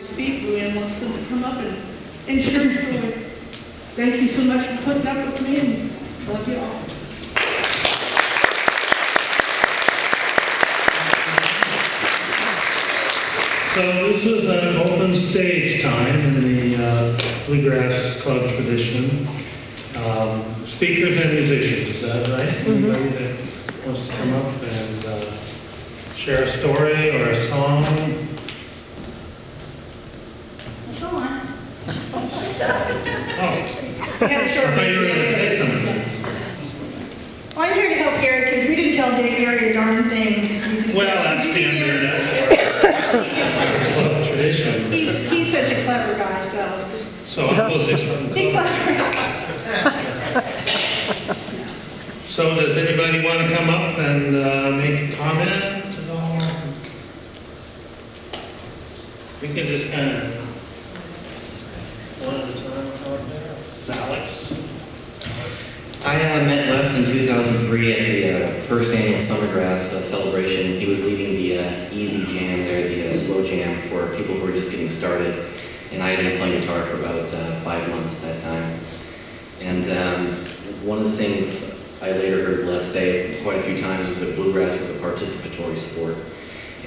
speak, Luann wants them to come up and share their joy. Thank you so much for putting up with me, and love you all. So this is an open stage time in the Bluegrass Club tradition. Speakers and musicians, is that right? Anybody that wants to come up and share a story or a song? Go on. Oh, I thought you were going to say something. Well, I'm here to help Gary because we didn't tell Gary a darn thing. Well, that's standard. That's tradition. He's such a clever guy, so. So I'm supposed to do something. He's clever. So does anybody want to come up and make a comment at all? We can just kind of one at a time out there. It's Alex. I met Les in 2003 at the first annual Summergrass celebration. He was leading the easy jam there, the slow jam for people who were just getting started. And I had been playing guitar for about 5 months at that time. And one of the things I later heard Les say quite a few times was that bluegrass was a participatory sport.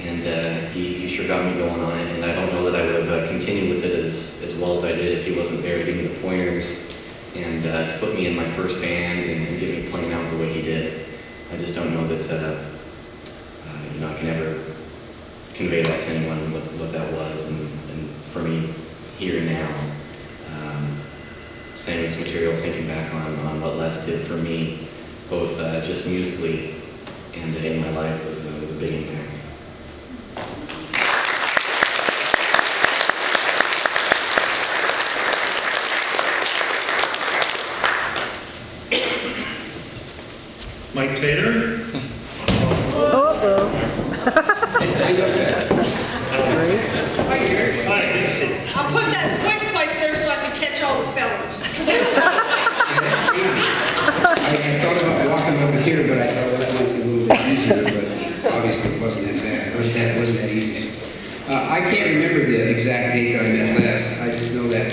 And he sure got me going on it. And I don't know that I would have continued with it as well as I did if he wasn't there to give me the pointers and to put me in my first band and get me playing out the way he did. I just don't know that I can ever convey that to anyone what that was. And for me, here now, saying this material, thinking back on what Les did for me, both just musically and in my life, was a big impact. Mike Tatar? I'll put that swing place there so I can catch all the fellows. I thought about walking over here, but I thought, well, that might be a little bit easier, but obviously it wasn't that bad. It wasn't that easy. I can't remember the exact date that I met Les. I just know that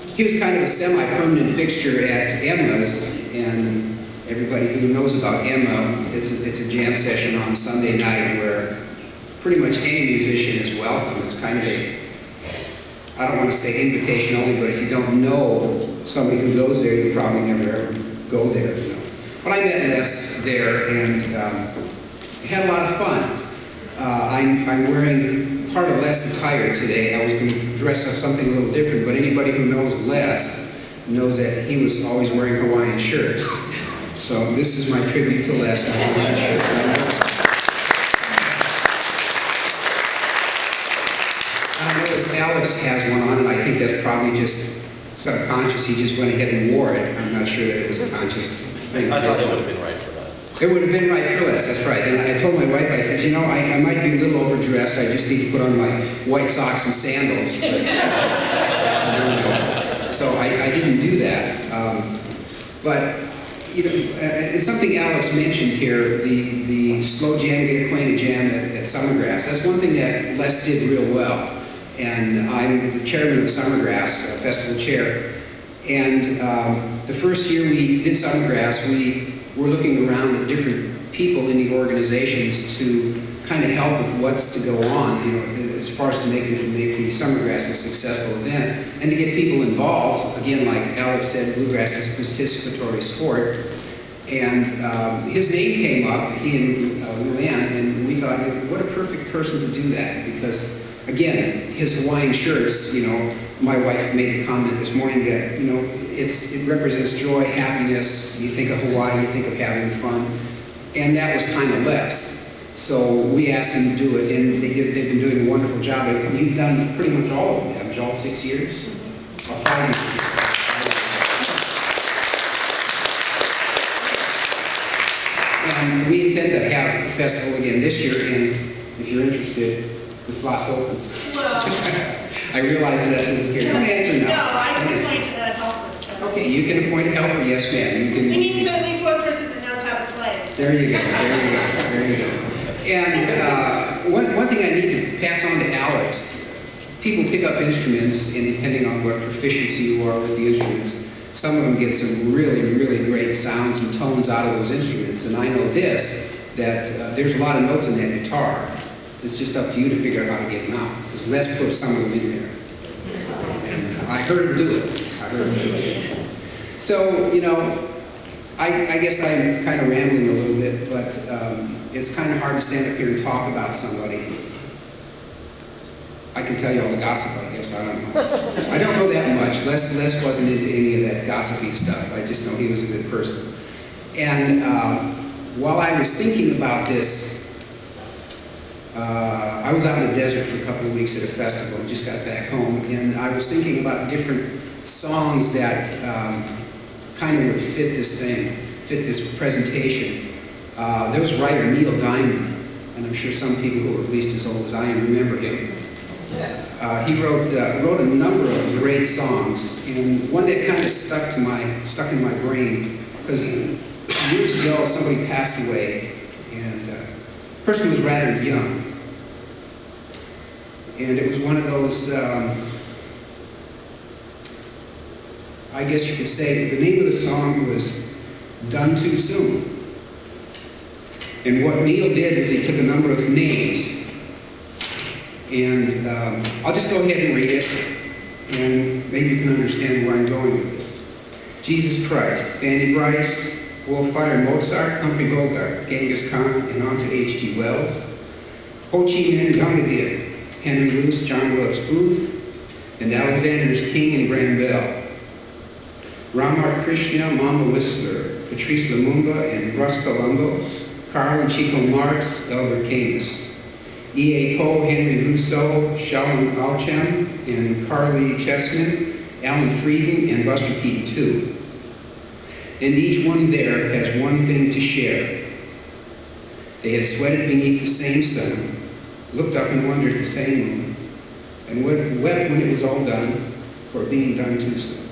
he was kind of a semi-permanent fixture at Emma's, and everybody who knows about Emma, it's a jam session on Sunday night where pretty much any musician is welcome. It's kind of a, I don't want to say invitation only, but if you don't know somebody who goes there, you probably never ever go there. You know. But I met Les there and had a lot of fun. I'm wearing part of Les' attire today. I was going to dress up something a little different, but anybody who knows Les knows that he was always wearing Hawaiian shirts. So this is my tribute to Les. Hawaiian shirt. I noticed Alex has one on, and I think that's probably just subconscious. He just went ahead and wore it. I'm not sure that it was a conscious thing. I thought it would have been right for Les. It would have been right for Les, that's right. And I told my wife, I said, you know, I might be a little overdressed. I just need to put on my white socks and sandals. So I didn't do that. But, you know, and something Alex mentioned here, the slow jam, get acquainted jam at Summergrass. That's one thing that Les did real well. And I'm the chairman of Summergrass, festival chair. And the first year we did Summergrass, we were looking around at different people in the organizations to kind of help with what's to go on, you know, as far as to make the Summergrass a successful event, and to get people involved. Again, like Alex said, bluegrass is a participatory sport. And his name came up, he and Luann, and we thought, what a perfect person to do that, because again, his Hawaiian shirts, you know, my wife made a comment this morning that, you know, it represents joy, happiness. You think of Hawaii, you think of having fun. And that was kind of Les. So we asked him to do it, and they've been doing a wonderful job. He's done pretty much all of them, haven't you, all 6 years? Or 5 years. And we intend to have a festival again this year, and if you're interested, the slot's open. Well, I realize that isn't here. Don't answer now. no, I can appoint a helper. Okay, you can appoint a helper, yes ma'am. You can. He needs at least one person that knows how to play. There you go, there you go, there you go. And one thing I need to pass on to Alex, people pick up instruments, and depending on what proficiency you are with the instruments, some of them get some really, really great sounds and tones out of those instruments. And I know this, that there's a lot of notes in that guitar. It's just up to you to figure out how to get them out. Because Les put some of them in there. And I heard him do it. So, you know, I guess I'm kind of rambling a little bit, but it's kind of hard to stand up here and talk about somebody. I can tell you all the gossip, I guess. I don't know. I don't know that much. Les wasn't into any of that gossipy stuff. I just know he was a good person. And while I was thinking about this, I was out in the desert for a couple of weeks at a festival and just got back home, and I was thinking about different songs that kind of would fit this thing, fit this presentation. There was writer Neil Diamond, and I'm sure some people who are at least as old as I am remember him. He wrote a number of great songs, and one that kind of stuck in my brain, because years ago somebody passed away, and the person was rather young. And it was one of those, I guess you could say, the name of the song was Done Too Soon. And what Neil did was he took a number of names, and I'll just go ahead and read it, and maybe you can understand where I'm going with this. Jesus Christ, Fanny Bryce, Wolfire Mozart, Humphrey Bogart, Genghis Khan, and on to H.G. Wells, Ho Chi Minh, Gangadin, Henry Luce, John Wilkes Booth, and Alexander's King and Graham Bell, Ramar Krishna, Mama Whistler, Patrice Lumumba and Russ Colombo, Carl and Chico Marx, Elbert Camus, E.A. Poe, Henry Rousseau, Shalom Alchem, and Carly Chessman, Alan Freeding, and Buster Keaton too. And each one there has one thing to share. They had sweated beneath the same sun, looked up and wondered at the same moon, and wept when it was all done, for being done too soon.